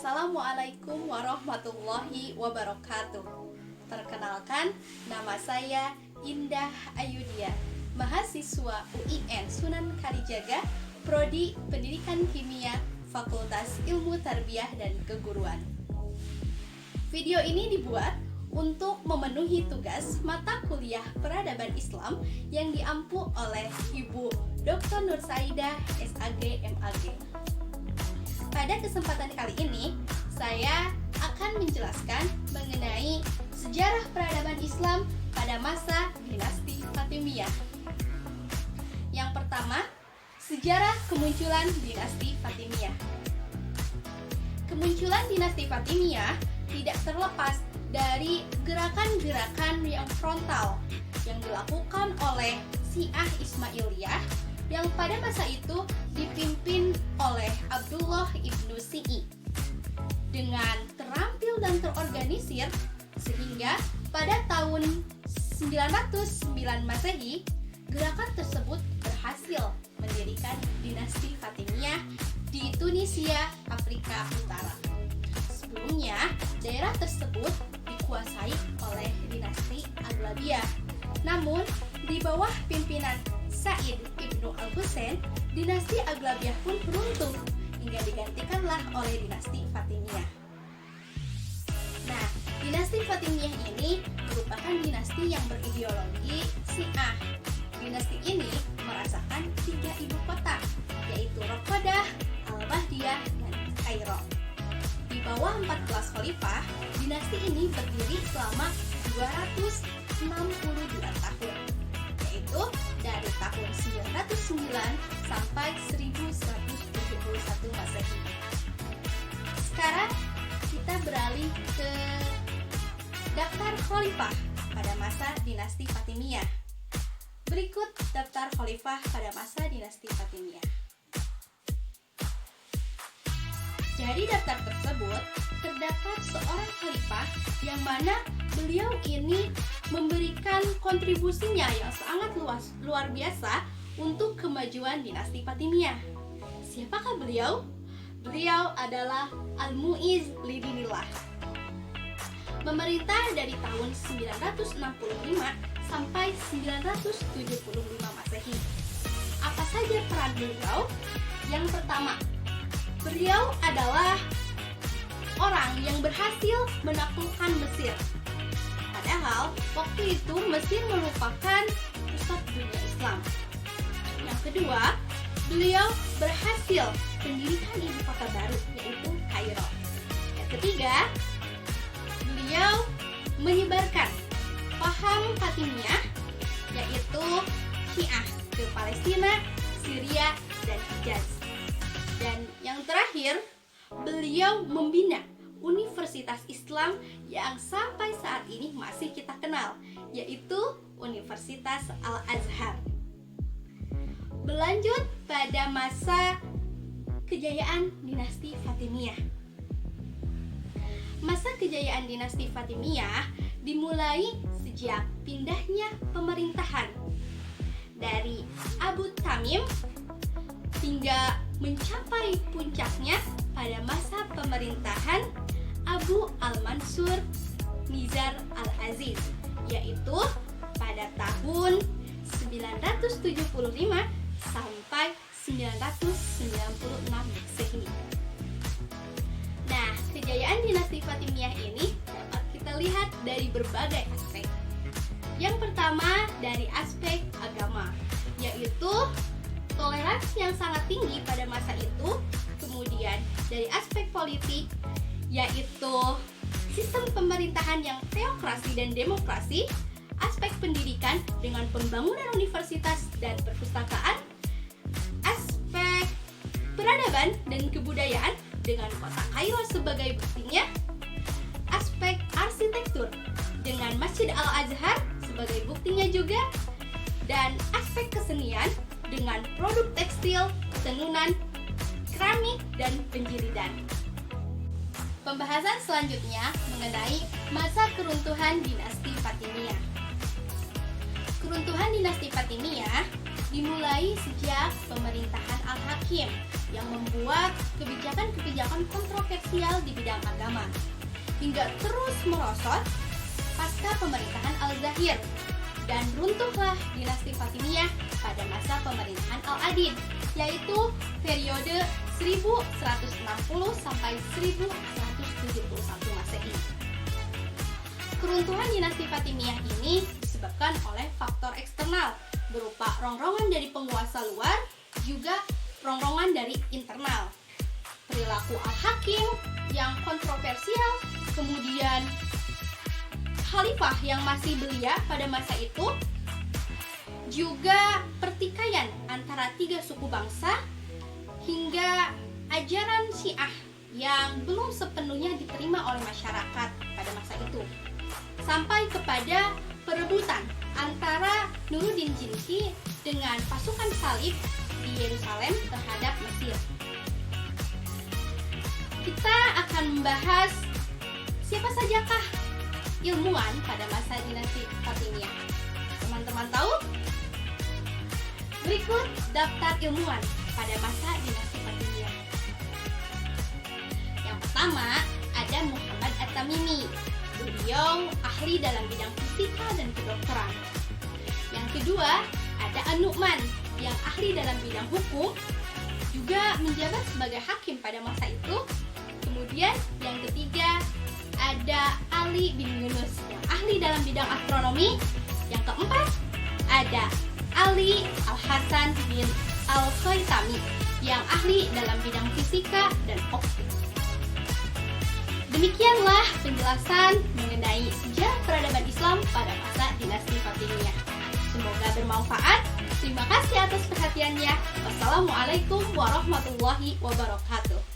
Assalamualaikum warahmatullahi wabarakatuh. Perkenalkan, nama saya Indah Ayudia, mahasiswa UIN Sunan Kalijaga, Prodi Pendidikan Kimia, Fakultas Ilmu Tarbiyah dan Keguruan. Video ini dibuat untuk memenuhi tugas mata kuliah Peradaban Islam yang diampu oleh Ibu Dr. Nur Saidah, SAG, MAG. Pada kesempatan kali ini, saya akan menjelaskan mengenai sejarah peradaban Islam pada masa dinasti Fatimiyah. Yang pertama, sejarah kemunculan dinasti Fatimiyah. Kemunculan dinasti Fatimiyah tidak terlepas dari gerakan-gerakan yang frontal yang dilakukan oleh Syiah Ismailiyah yang pada masa itu dipimpin oleh Abdullah ibnu Syi'i dengan terampil dan terorganisir, sehingga pada tahun 909 Masehi gerakan tersebut berhasil mendirikan dinasti Fatimiyah di Tunisia, Afrika Utara. Sebelumnya, daerah tersebut dikuasai oleh dinasti Aghlabiyah. Namun, di bawah pimpinan Said ibnu Al-Husain, dinasti Aghlabiyah pun runtuh hingga digantikanlah oleh dinasti Fatimiyah. Nah, dinasti Fatimiyah ini merupakan dinasti yang berideologi Syiah. Dinasti ini merasakan 3 ibu kota, yaitu Rokodah, Al-Bahdiyah, dan Kairo. Di bawah 14 khalifah, dinasti ini berdiri selama 262 tahun, yaitu dari tahun 909 sampai 1171 Masehi. Sekarang kita beralih ke daftar khalifah pada masa dinasti Fatimiyah. Berikut daftar khalifah pada masa dinasti Fatimiyah. Dari daftar tersebut terdapat seorang khalifah yang mana beliau ini memberikan kontribusinya yang sangat luar biasa untuk kemajuan dinasti Fatimiyah. Siapakah beliau? Beliau adalah Al-Mu'izz Lidinillah. Memerintah dari tahun 965 sampai 975 Masehi. Apa saja peran beliau? Yang pertama, beliau adalah orang yang berhasil menaklukkan Mesir. Padahal waktu itu Mesir merupakan pusat dunia Islam. Yang kedua, beliau berhasil mendirikan ibu kota baru, yaitu Kairo. Yang ketiga, beliau menyebarkan paham Fatimiyah, yaitu Syiah, ke Palestina, Syria, dan Hijaz. Dan yang terakhir, beliau membina Universitas Islam yang sampai saat ini masih kita kenal, yaitu Universitas Al-Azhar. Berlanjut pada masa kejayaan dinasti Fatimiyah. Masa kejayaan dinasti Fatimiyah dimulai sejak pindahnya pemerintahan dari Abu Tamim hingga mencapai puncaknya pada masa pemerintahan Abu Al-Mansur Nizar Al-Aziz, yaitu pada tahun 975 sampai 996 Masehi. Nah, kejayaan dinasti Fatimiyah ini dapat kita lihat dari berbagai aspek. Yang pertama dari aspek agama, yaitu toleransi yang sangat tinggi pada masa itu. Kemudian dari aspek politik, yaitu sistem pemerintahan yang teokrasi dan demokrasi. Aspek pendidikan dengan pembangunan universitas dan perpustakaan. Aspek peradaban dan kebudayaan dengan kota Kairo sebagai buktinya. Aspek arsitektur dengan Masjid Al-Azhar sebagai buktinya juga. Dan aspek kesenian dengan produk tekstil, tenunan, keramik, dan penjiritan. Pembahasan selanjutnya mengenai masa keruntuhan dinasti Fatimiyah. Keruntuhan dinasti Fatimiyah dimulai sejak pemerintahan Al-Hakim yang membuat kebijakan-kebijakan kontroversial di bidang agama, hingga terus merosot pasca pemerintahan Al-Zahir, dan runtuhlah dinasti Fatimiyah pada masa pemerintahan Al-Adid, yaitu periode 1160 sampai 1171 Masehi. Keruntuhan dinasti Fatimiyah ini disebabkan oleh faktor eksternal berupa rongrongan dari penguasa luar, juga rongrongan dari internal. Perilaku al-hakim yang kontroversial, kemudian khalifah yang masih belia pada masa itu, juga pertikaian antara 3 suku bangsa, hingga ajaran Syiah yang belum sepenuhnya diterima oleh masyarakat pada masa itu, sampai kepada perebutan antara Nuruddin Jinki dengan pasukan salib di Yerusalem terhadap Mesir. Kita akan membahas siapa sajakah ilmuwan pada masa dinasti Fatimiyah. Teman-teman tahu? Berikut daftar ilmuwan pada masa dinasti Fatimiyah. Yang pertama ada Muhammad At-Tamimi. Beliau ahli dalam bidang fisika dan kedokteran. Yang kedua ada An-Nu'man yang ahli dalam bidang hukum, juga menjabat sebagai hakim pada masa itu. Kemudian yang ketiga ada Ali bin Yunus yang ahli dalam bidang astronomi. Yang keempat ada Ali Al-Hasan bin Al-Khaitami yang ahli dalam bidang fisika dan optik. Demikianlah penjelasan mengenai sejarah peradaban Islam pada masa dinasti Fatimiyah. Semoga bermanfaat. Terima kasih atas perhatiannya. Wassalamualaikum warahmatullahi wabarakatuh.